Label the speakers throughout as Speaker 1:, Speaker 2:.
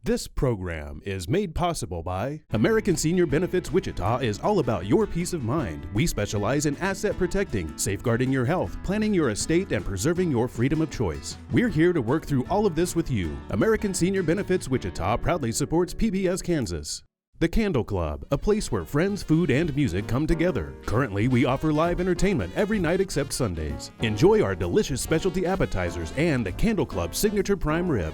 Speaker 1: This program is made possible by American Senior Benefits Wichita is all about your peace of mind. We specialize in asset protecting, safeguarding your health, planning your estate, and preserving your freedom of choice. We're here to work through all of this with you. American Senior Benefits Wichita proudly supports PBS Kansas. The Candle Club, a place where friends, food, and music come together. Currently, we offer live entertainment every night except Sundays. Enjoy our delicious specialty appetizers and the Candle Club Signature Prime Rib.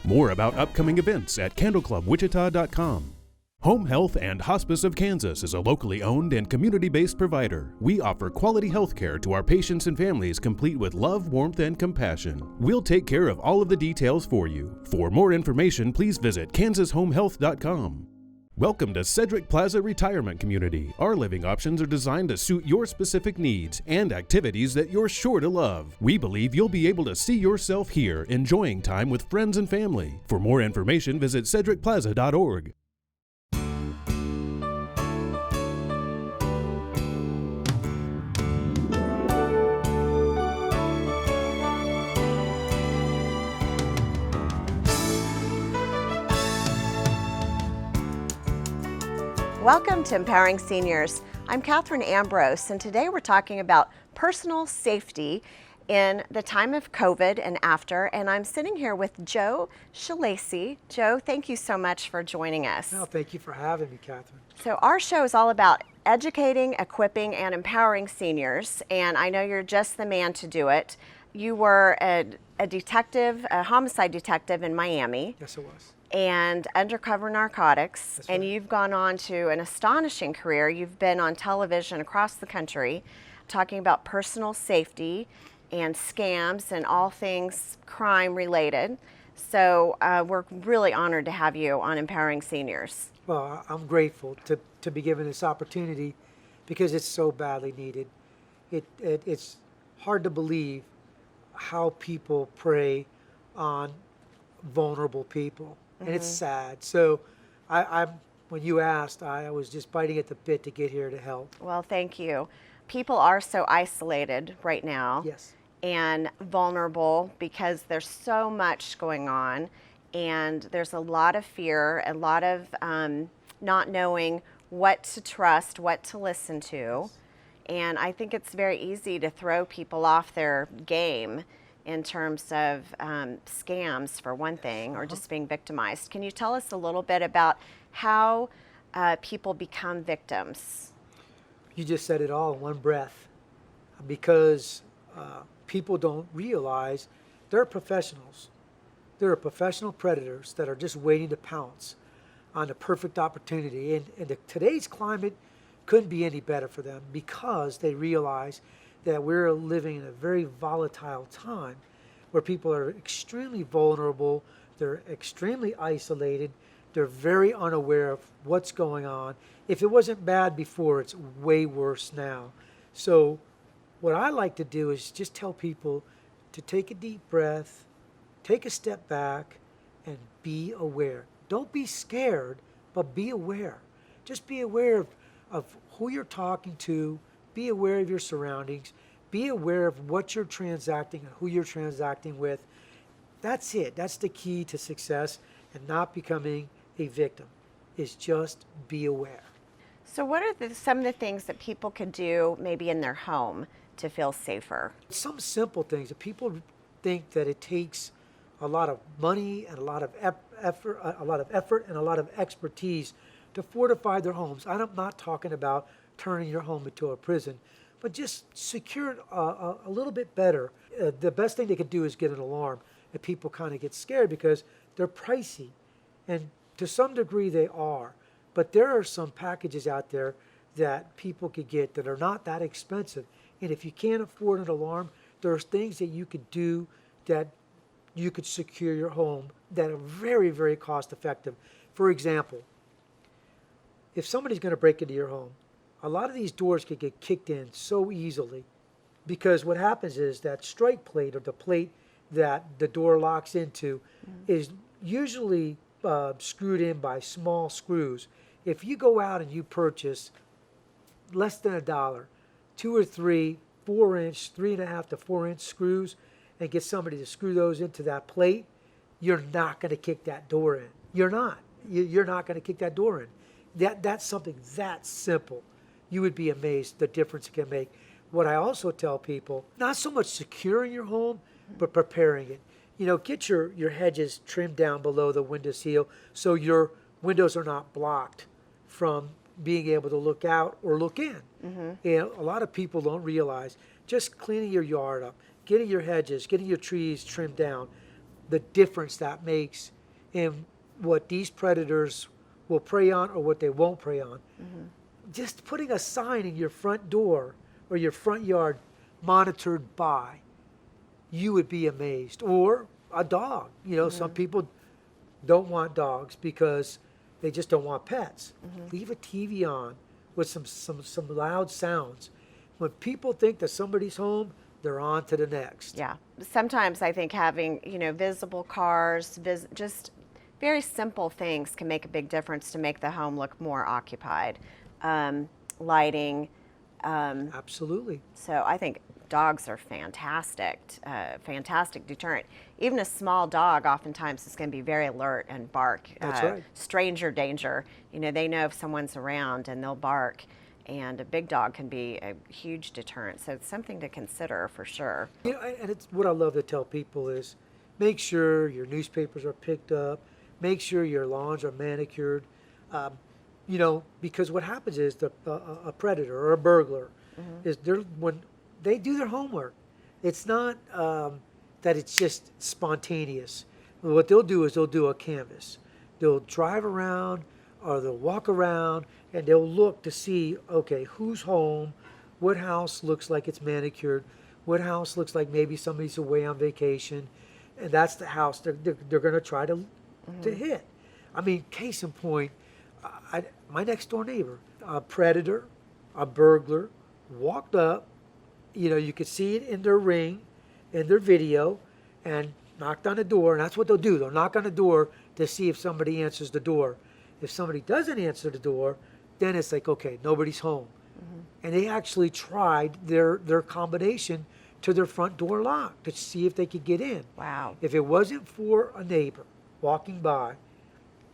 Speaker 1: More about upcoming events at candleclubwichita.com. Home Health and Hospice of Kansas is a locally owned and community-based provider. We offer quality health care to our patients and families, complete with love, warmth, and compassion. We'll take care of all of the details for you. For more information, please visit kansashomehealth.com. Welcome to Cedric Plaza Retirement Community. Our living options are designed to suit your specific needs and activities that you're sure to love. We believe you'll be able to see yourself here, enjoying time with friends and family. For more information, visit cedricplaza.org.
Speaker 2: Welcome to Empowering Seniors. I'm Katherine Ambrose, and today we're talking about personal safety in the time of COVID and after, and I'm sitting here with Joesph Schillaci. Joe, thank you so much for joining us.
Speaker 3: No, thank you for having me, Katherine.
Speaker 2: So our show is all about educating, equipping, and empowering seniors, and I know you're just the man to do it. You were a detective, a homicide detective in Miami.
Speaker 3: Yes, it was.
Speaker 2: And undercover narcotics.
Speaker 3: That's
Speaker 2: and
Speaker 3: right.
Speaker 2: You've gone on to an astonishing career. You've been on television across the country talking about personal safety and scams and all things crime related. So we're really honored to have you on Empowering Seniors.
Speaker 3: Well, I'm grateful to be given this opportunity because it's so badly needed. It's hard to believe how people prey on vulnerable people. And it's sad. So when you asked, I was just biting at the bit to get here to help.
Speaker 2: Well, thank you. People are so isolated right now.
Speaker 3: Yes.
Speaker 2: And vulnerable because there's so much going on, and there's a lot of fear, a lot of not knowing what to trust, what to listen to.
Speaker 3: Yes.
Speaker 2: And I think it's very easy to throw people off their game in terms of scams, for one thing, or just being victimized. Can you tell us a little bit about how people become victims?
Speaker 3: You just said it all in one breath. Because people don't realize they're professionals. There are professional predators that are just waiting to pounce on the perfect opportunity. And today's climate couldn't be any better for them because they realize that we're living in a very volatile time where people are extremely vulnerable, they're extremely isolated, they're very unaware of what's going on. If it wasn't bad before, it's way worse now. So what I like to do is just tell people to take a deep breath, take a step back, and be aware. Don't be scared, but be aware. Just be aware of who you're talking to, be aware of your surroundings, be aware of what you're transacting and who you're transacting with. That's it. That's the key to success and not becoming a victim, is just be aware.
Speaker 2: So what are some of the things that people could do maybe in their home to feel safer?
Speaker 3: Some simple things that people think that it takes a lot of money and a lot of effort and a lot of expertise to fortify their homes. I'm not talking about turning your home into a prison, but just secure it a little bit better. The best thing they could do is get an alarm. And people kind of get scared because they're pricey. And to some degree they are. But there are some packages out there that people could get that are not that expensive. And if you can't afford an alarm, there's things that you could do that you could secure your home that are very, very cost effective. For example, if somebody's going to break into your home, a lot of these doors could get kicked in so easily because what happens is that strike plate, or the plate that the door locks into, is usually screwed in by small screws. If you go out and you purchase less than $1, 2 or 3 4-inch, 3.5 to 4-inch screws, and get somebody to screw those into that plate, you're not going to kick that door in. You're not. You're not going to kick that door in. That's something that simple. You would be amazed the difference it can make. What I also tell people, not so much securing your home, but preparing it. Get your hedges trimmed down below the window sill so your windows are not blocked from being able to look out or look in. And a lot of people don't realize just cleaning your yard up, getting your hedges, getting your trees trimmed down, the difference that makes in what these predators will prey on or what they won't prey on. Just putting a sign in your front door or your front yard, monitored by, you would be amazed. Or a dog. Some people don't want dogs because they just don't want pets. Leave a TV on with some loud sounds. When people think that somebody's home, they're on to the next.
Speaker 2: Yeah. Sometimes I think having, visible cars, just very simple things can make a big difference to make the home look more occupied. Lighting.
Speaker 3: Absolutely.
Speaker 2: So I think dogs are fantastic deterrent. Even a small dog oftentimes is going to be very alert and bark.
Speaker 3: That's right.
Speaker 2: Stranger danger. They know if someone's around and they'll bark. And a big dog can be a huge deterrent. So it's something to consider for sure.
Speaker 3: And it's what I love to tell people is make sure your newspapers are picked up, make sure your lawns are manicured. Because what happens is a predator or a burglar is when they do their homework. It's not that it's just spontaneous. What they'll do is they'll do a canvas. They'll drive around or they'll walk around and they'll look to see, okay, who's home, what house looks like it's manicured, what house looks like maybe somebody's away on vacation, and that's the house they're going to try to hit. I mean, case in point, my next door neighbor, a predator, a burglar, walked up. You could see it in their ring, in their video, and knocked on the door. And that's what they'll do. They'll knock on the door to see if somebody answers the door. If somebody doesn't answer the door, then it's like, okay, nobody's home. And they actually tried their combination to their front door lock to see if they could get in.
Speaker 2: Wow.
Speaker 3: If it wasn't for a neighbor walking by,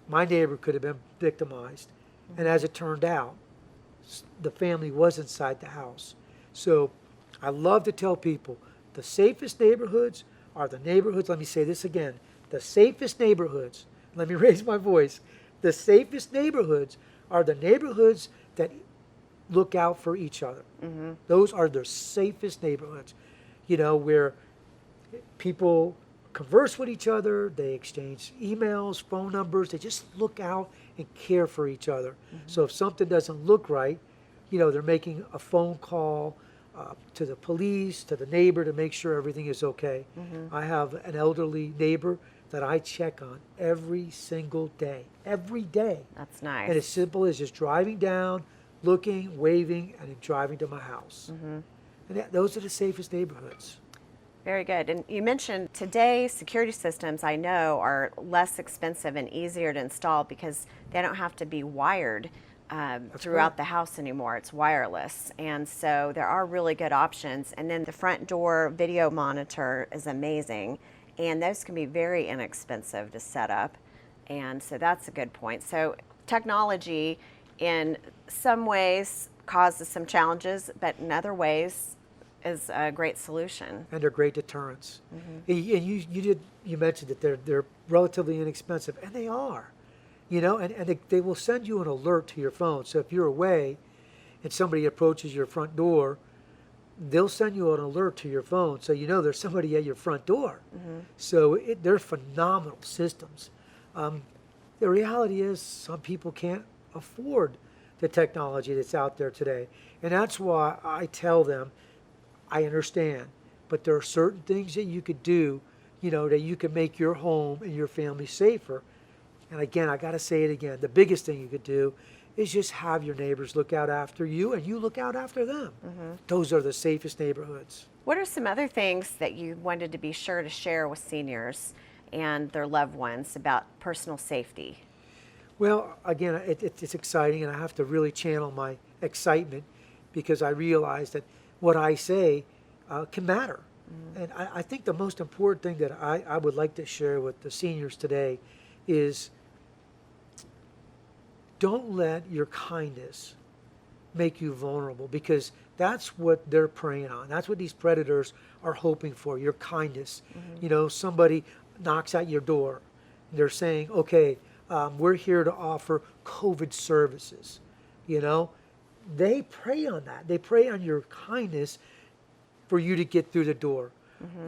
Speaker 3: my neighbor could have been victimized. And as it turned out, the family was inside the house. So I love to tell people the safest neighborhoods are the neighborhoods, let me say this again, the safest neighborhoods, let me raise my voice, the safest neighborhoods are the neighborhoods that look out for each other. Those are the safest neighborhoods, where people converse with each other, they exchange emails, phone numbers, they just look out and care for each other. So if something doesn't look right, they're making a phone call to the police, to the neighbor to make sure everything is okay. I have an elderly neighbor that I check on every single day, every day.
Speaker 2: That's nice.
Speaker 3: And as simple as just driving down, looking, waving, and then driving to my house. And those are the safest neighborhoods.
Speaker 2: Very good. And you mentioned today security systems, I know, are less expensive and easier to install because they don't have to be wired throughout the house anymore. It's wireless. And so there are really good options. And then the front door video monitor is amazing. And those can be very inexpensive to set up. And so that's a good point. So technology in some ways causes some challenges, but in other ways is a great solution.
Speaker 3: And they're great deterrents. And you mentioned that they're relatively inexpensive, and they are. And they will send you an alert to your phone. So if you're away and somebody approaches your front door, they'll send you an alert to your phone so there's somebody at your front door. So they're phenomenal systems. The reality is some people can't afford the technology that's out there today. And that's why I tell them, I understand, but there are certain things that you could do, that you can make your home and your family safer. And again, I got to say it again, the biggest thing you could do is just have your neighbors look out after you and you look out after them. Those are the safest neighborhoods.
Speaker 2: What are some other things that you wanted to be sure to share with seniors and their loved ones about personal safety?
Speaker 3: Well, again, it's exciting, and I have to really channel my excitement because I realize that what I say can matter. And I think the most important thing that I would like to share with the seniors today is don't let your kindness make you vulnerable, because that's what they're preying on. That's what these predators are hoping for, your kindness. Somebody knocks at your door. They're saying, okay, we're here to offer COVID services. They prey on that. They prey on your kindness for you to get through the door.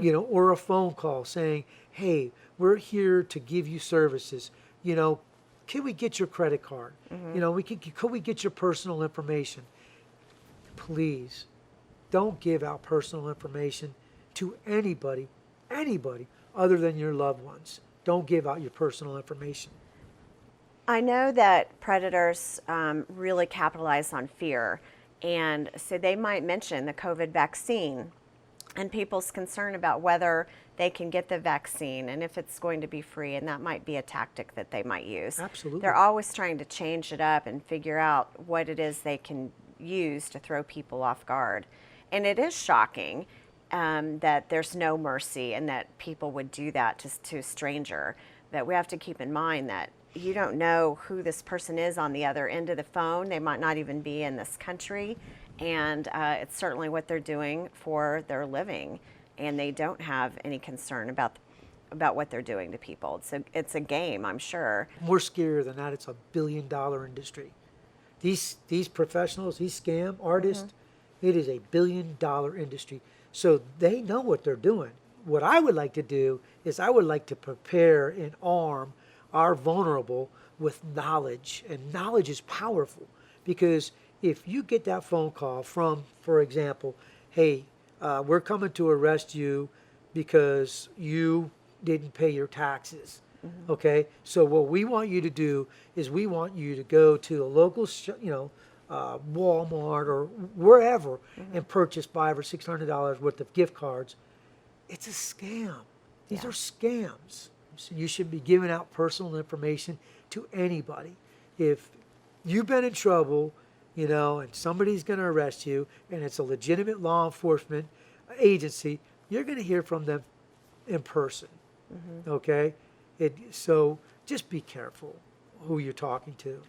Speaker 3: Or a phone call saying, hey, we're here to give you services. Can we get your credit card? Could we get your personal information? Please don't give out personal information to anybody other than your loved ones. Don't give out your personal information.
Speaker 2: I know that predators really capitalize on fear, and so they might mention the COVID vaccine and people's concern about whether they can get the vaccine and if it's going to be free, and that might be a tactic that they might use.
Speaker 3: Absolutely.
Speaker 2: They're always trying to change it up and figure out what it is they can use to throw people off guard. And it is shocking that there's no mercy and that people would do that to a stranger. But we have to keep in mind that you don't know who this person is on the other end of the phone. They might not even be in this country. And it's certainly what they're doing for their living. And they don't have any concern about what they're doing to people. It's a game, I'm sure.
Speaker 3: More scarier than that, it's $1 billion industry. These professionals, these scam artists, it is $1 billion industry. So they know what they're doing. What I would like to do is I would like to prepare and arm our vulnerable with knowledge. And knowledge is powerful, because if you get that phone call from, for example, hey, we're coming to arrest you because you didn't pay your taxes. Okay, so what we want you to do is we want you to go to a local, Walmart or wherever, and purchase $500 or $600 worth of gift cards. It's a scam. These are scams. So you should be giving out personal information to anybody. If you've been in trouble, and somebody's going to arrest you, and it's a legitimate law enforcement agency, you're going to hear from them in person. Okay? So just be careful who you're talking to.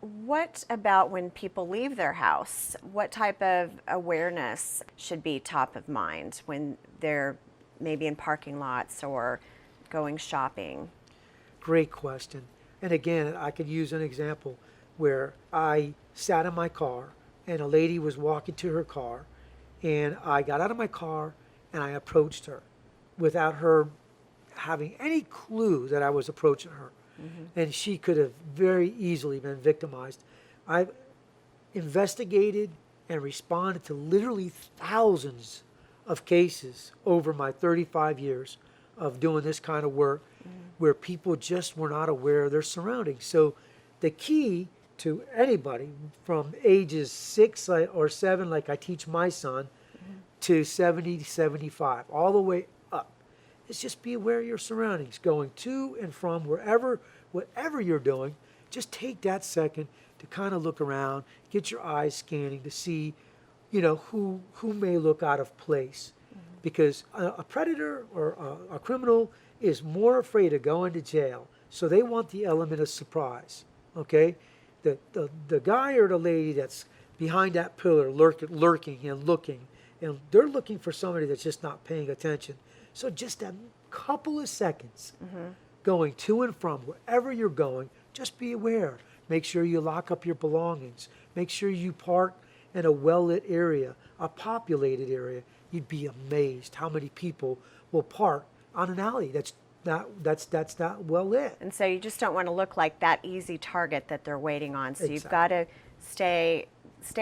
Speaker 2: What about when people leave their house? What type of awareness should be top of mind when they're maybe in parking lots or going shopping?
Speaker 3: Great question. And again, I could use an example where I sat in my car and a lady was walking to her car, and I got out of my car and I approached her without her having any clue that I was approaching her. And she could have very easily been victimized. I've investigated and responded to literally thousands of cases over my 35 years of doing this kind of work, where people just were not aware of their surroundings. So the key to anybody from ages 6 or 7, like I teach my son, to 70 to 75, all the way up, is just be aware of your surroundings. Going to and from whatever you're doing, just take that second to kind of look around, get your eyes scanning to see, who may look out of place. Because a predator or a criminal is more afraid of going to jail, so they want the element of surprise. Okay, the guy or the lady that's behind that pillar lurking and looking, and they're looking for somebody that's just not paying attention. So just a couple of seconds going to and from wherever you're going, just be aware. Make sure you lock up your belongings. Make sure you park in a well-lit area, a populated area. You'd be amazed how many people will park on an alley that's not well lit.
Speaker 2: And so you just don't want to look like that easy target that they're waiting on. So
Speaker 3: Exactly.
Speaker 2: You've got to stay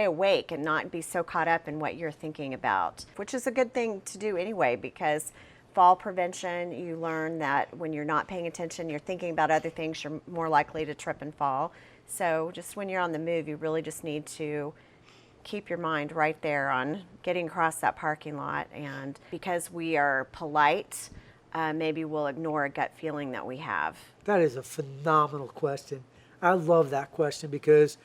Speaker 2: awake and not be so caught up in what you're thinking about, which is a good thing to do anyway, because fall prevention, you learn that when you're not paying attention, you're thinking about other things, you're more likely to trip and fall. So just when you're on the move, you really just need to keep your mind right there on getting across that parking lot. And because we are polite, maybe we'll ignore a gut feeling that we have.
Speaker 3: That is a phenomenal question. I love that question because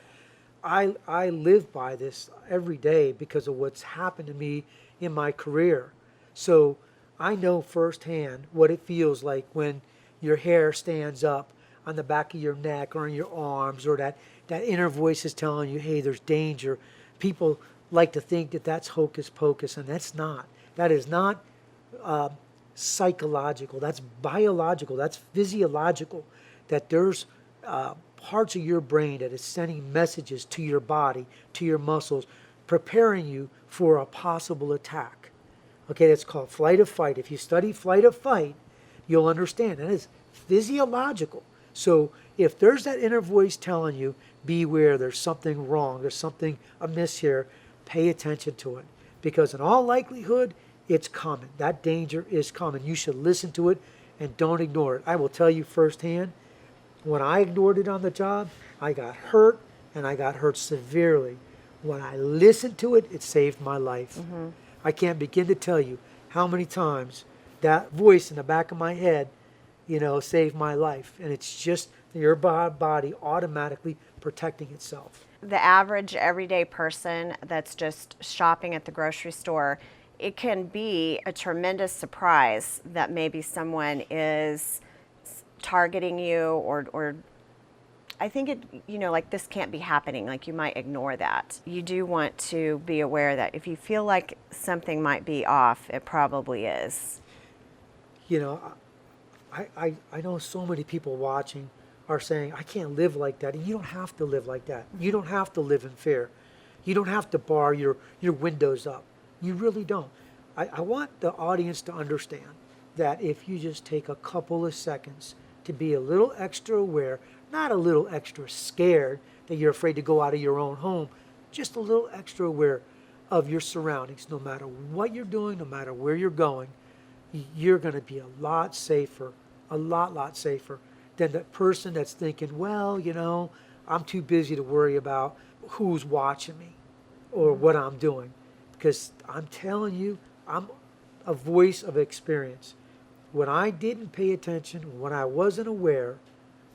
Speaker 3: I live by this every day because of what's happened to me in my career. So I know firsthand what it feels like when your hair stands up on the back of your neck or in your arms, or that inner voice is telling you, hey, there's danger. People like to think that that's hocus pocus, and that's not. That is not psychological. That's biological. That's physiological. That there's parts of your brain that is sending messages to your body, to your muscles, preparing you for a possible attack. Okay, that's called flight or fight. If you study flight or fight, you'll understand. That is physiological. So if there's that inner voice telling you, beware, there's something wrong, there's something amiss here, pay attention to it. Because in all likelihood, it's coming. That danger is coming. You should listen to it and don't ignore it. I will tell you firsthand, when I ignored it on the job, I got hurt, and I got hurt severely. When I listened to it, it saved my life. I can't begin to tell you how many times that voice in the back of my head, saved my life. And it's just your body automatically protecting itself.
Speaker 2: The average everyday person that's just shopping at the grocery store, it can be a tremendous surprise that maybe someone is targeting you, or I think it, like this can't be happening. Like you might ignore that. You do want to be aware that if you feel like something might be off, it probably is.
Speaker 3: I know so many people watching are saying, I can't live like that. And you don't have to live like that. You don't have to live in fear. You don't have to bar your windows up. You really don't. I want the audience to understand that if you just take a couple of seconds to be a little extra aware, not a little extra scared that you're afraid to go out of your own home, just a little extra aware of your surroundings. No matter what you're doing, no matter where you're going, you're going to be a lot safer than the person that's thinking, well, I'm too busy to worry about who's watching me or what I'm doing. Because I'm telling you, I'm a voice of experience. When I didn't pay attention, when I wasn't aware,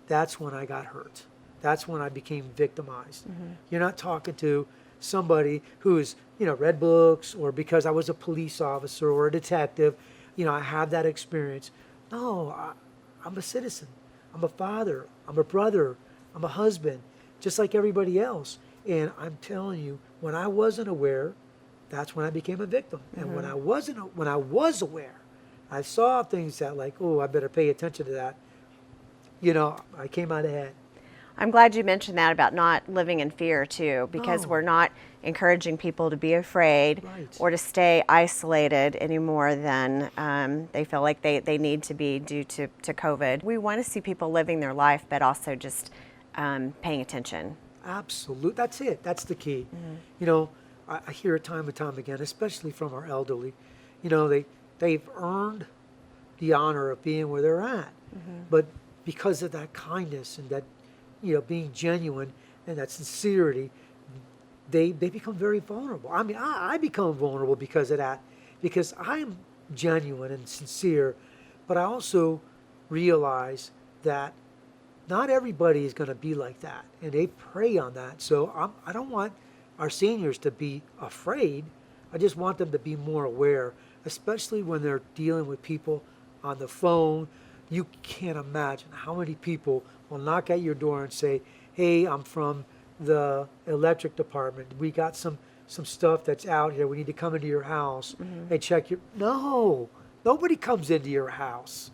Speaker 3: that's when I got hurt. That's when I became victimized. You're not talking to somebody who's, read books, or because I was a police officer or a detective, I have that experience. No, I'm a citizen. I'm a father. I'm a brother. I'm a husband, just like everybody else. And I'm telling you, when I wasn't aware, that's when I became a victim. And when I was aware, I saw things that like, oh, I better pay attention to that. I came out ahead.
Speaker 2: I'm glad you mentioned that about not living in fear too, because we're not encouraging people to be afraid or to stay isolated any more than they feel like they need to be due to COVID. We want to see people living their life, but also just paying attention.
Speaker 3: Absolutely. That's it. That's the key. I hear it time and time again, especially from our elderly. They've earned the honor of being where they're at. But because of that kindness and that, being genuine and that sincerity, they become very vulnerable. I mean, I become vulnerable because of that, because I'm genuine and sincere, but I also realize that not everybody is going to be like that, and they prey on that. So I don't want our seniors to be afraid. I just want them to be more aware, especially when they're dealing with people on the phone. You can't imagine how many people will knock at your door and say, hey, I'm from the electric department. We got some stuff that's out here. We need to come into your house and check your... No, nobody comes into your house.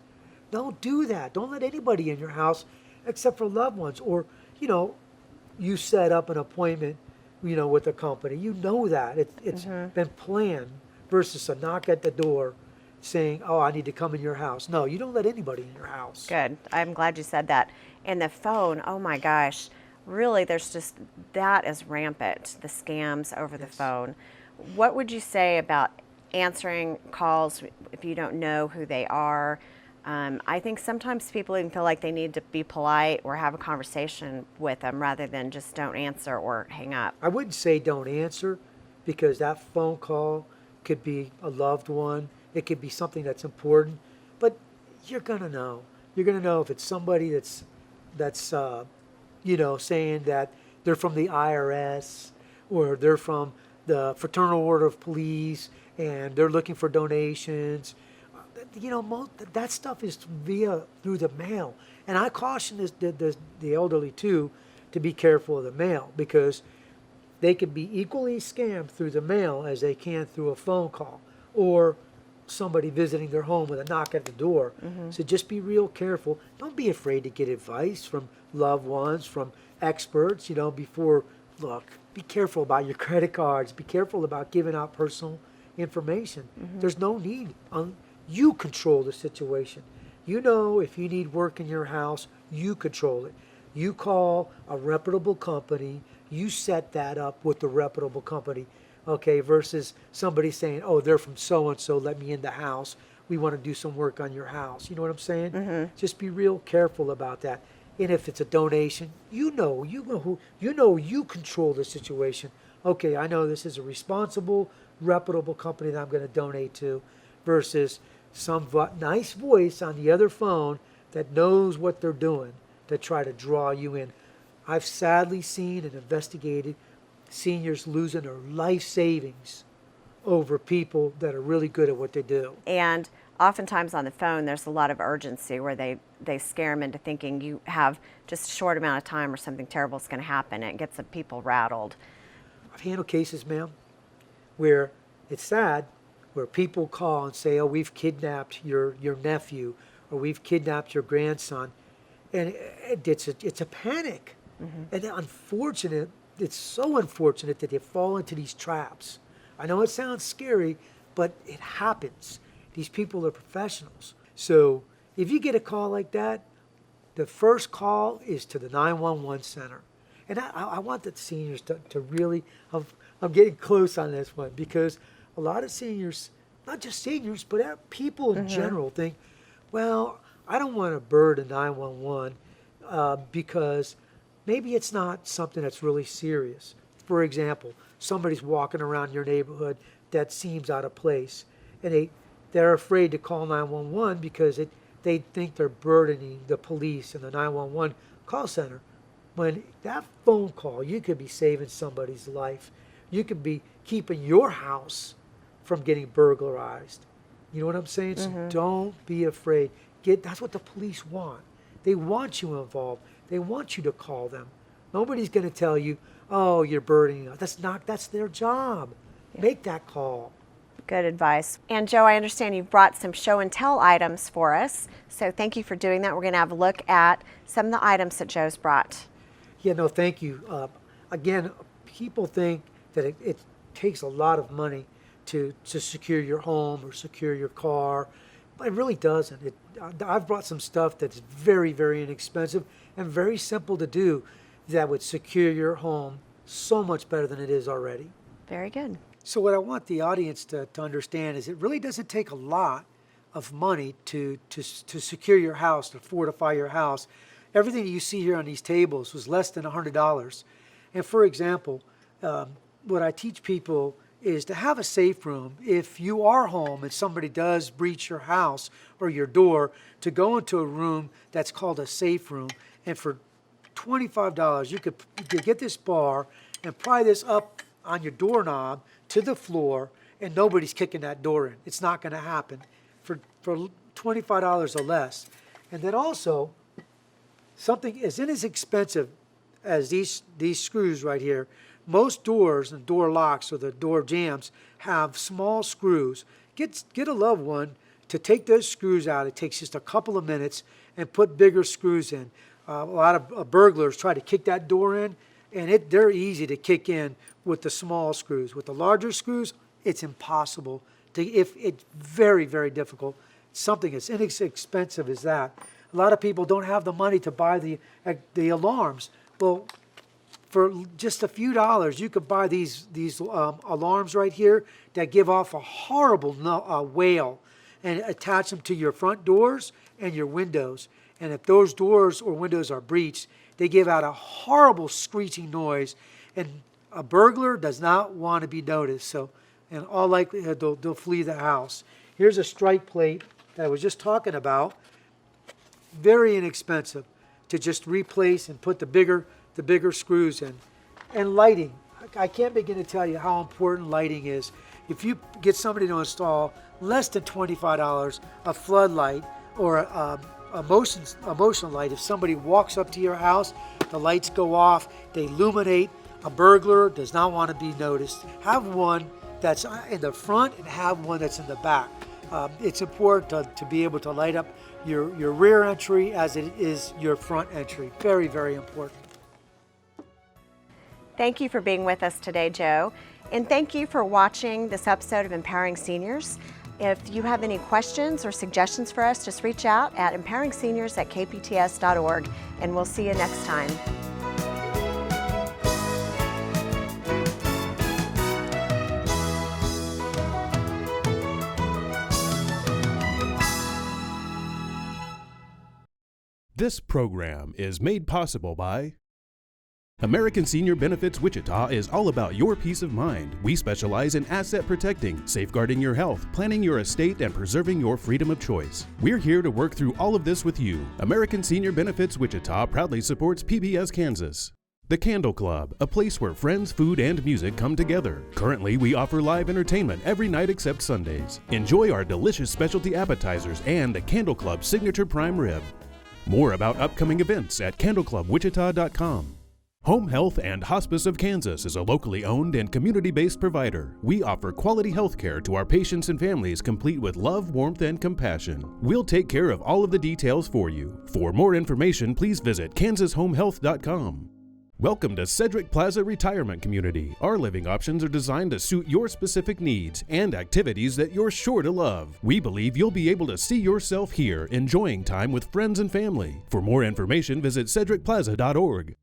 Speaker 3: Don't do that. Don't let anybody in your house except for loved ones. Or, you set up an appointment, with a company. You know that. It's been planned versus a knock at the door saying, oh, I need to come in your house. No, you don't let anybody in your house.
Speaker 2: Good. I'm glad you said that. And the phone, oh my gosh, really that is rampant, the scams over the phone. What would you say about answering calls if you don't know who they are? I think sometimes people even feel like they need to be polite or have a conversation with them rather than just don't answer or hang up.
Speaker 3: I wouldn't say don't answer, because that phone call could be a loved one. It could be something that's important, but you're going to know. You're going to know if it's somebody that's saying that they're from the IRS or they're from the Fraternal Order of Police and they're looking for donations. That stuff is through the mail, And I caution the elderly too to be careful of the mail, because they can be equally scammed through the mail as they can through a phone call or somebody visiting their home with a knock at the door. So just be real careful. Don't be afraid to get advice from loved ones, from experts, before. Look, be careful about your credit cards. Be careful about giving out personal information. There's no need. You control the situation. If you need work in your house, you control it. You call a reputable company. You set that up with the reputable company, okay, versus somebody saying, oh, they're from so-and-so, let me in the house. We want to do some work on your house. You know what I'm saying? Just be real careful about that. And if it's a donation, you control the situation. Okay, I know this is a responsible, reputable company that I'm going to donate to, versus some nice voice on the other phone that knows what they're doing to try to draw you in. I've sadly seen and investigated seniors losing their life savings over people that are really good at what they do.
Speaker 2: And oftentimes on the phone, there's a lot of urgency where they scare them into thinking you have just a short amount of time or something terrible is going to happen. And it gets the people rattled.
Speaker 3: I've handled cases, ma'am, where it's sad, where people call and say, oh, we've kidnapped your nephew, or we've kidnapped your grandson. And it's a panic. And it's so unfortunate that they fall into these traps. I know it sounds scary, but it happens. These people are professionals. So if you get a call like that, the first call is to the 911 center. And I want the seniors to really, I'm getting close on this one, because a lot of seniors, not just seniors, but people in general think, well, I don't want to burden 911 because maybe it's not something that's really serious. For example, somebody's walking around your neighborhood that seems out of place, and they're afraid to call 911 because they think they're burdening the police and the 911 call center. When that phone call, you could be saving somebody's life. You could be keeping your house from getting burglarized. You know what I'm saying? So don't be afraid. That's what the police want. They want you involved. They want you to call them. Nobody's going to tell you, oh, you're burdening us. That's their job. Yeah. Make that call.
Speaker 2: Good advice. And Joe, I understand you've brought some show and tell items for us. So thank you for doing that. We're going to have a look at some of the items that Joe's brought.
Speaker 3: Yeah, no, thank you. Again, people think that it takes a lot of money to secure your home or secure your car. But it really doesn't. I've brought some stuff that's very, very inexpensive and very simple to do that would secure your home so much better than it is already.
Speaker 2: Very good.
Speaker 3: So what I want the audience to understand is it really doesn't take a lot of money to secure your house, to fortify your house. Everything that you see here on these tables was less than $100. And for example, what I teach people is to have a safe room. If you are home and somebody does breach your house or your door, to go into a room that's called a safe room. And for $25, you could get this bar and pry this up on your doorknob to the floor, and nobody's kicking that door in. It's not going to happen for $25 or less. And then also, something isn't as expensive as these screws right here. Most doors and door locks or the door jambs have small screws. Get a loved one to take those screws out. It takes just a couple of minutes, and put bigger screws in. A lot of burglars try to kick that door in, and they're easy to kick in with the small screws. With the larger screws, it's impossible. It's very, very difficult. Something as inexpensive as that. A lot of people don't have the money to buy the alarms. Well, for just a few dollars, you could buy these alarms right here that give off a horrible wail, and attach them to your front doors and your windows. And if those doors or windows are breached, they give out a horrible screeching noise, and a burglar does not want to be noticed. So in all likelihood, they'll flee the house. Here's a strike plate that I was just talking about. Very inexpensive to just replace and put the bigger screws in. And lighting. I can't begin to tell you how important lighting is. If you get somebody to install less than $25, a floodlight or emotional light. If somebody walks up to your house, the lights go off, they illuminate. A burglar does not want to be noticed. Have one that's in the front and have one that's in the back. It's important to be able to light up your rear entry as it is your front entry. Very, very important.
Speaker 2: Thank you for being with us today, Joe. And thank you for watching this episode of Empowering Seniors. If you have any questions or suggestions for us, just reach out at empoweringseniors@kpts.org, and we'll see you next time.
Speaker 1: This program is made possible by American Senior Benefits Wichita is all about your peace of mind. We specialize in asset protecting, safeguarding your health, planning your estate, and preserving your freedom of choice. We're here to work through all of this with you. American Senior Benefits Wichita proudly supports PBS Kansas. The Candle Club, a place where friends, food, and music come together. Currently, we offer live entertainment every night except Sundays. Enjoy our delicious specialty appetizers and the Candle Club Signature Prime Rib. More about upcoming events at candleclubwichita.com. Home Health and Hospice of Kansas is a locally owned and community-based provider. We offer quality health care to our patients and families, complete with love, warmth, and compassion. We'll take care of all of the details for you. For more information, please visit kansashomehealth.com. Welcome to Cedric Plaza Retirement Community. Our living options are designed to suit your specific needs and activities that you're sure to love. We believe you'll be able to see yourself here, enjoying time with friends and family. For more information, visit cedricplaza.org.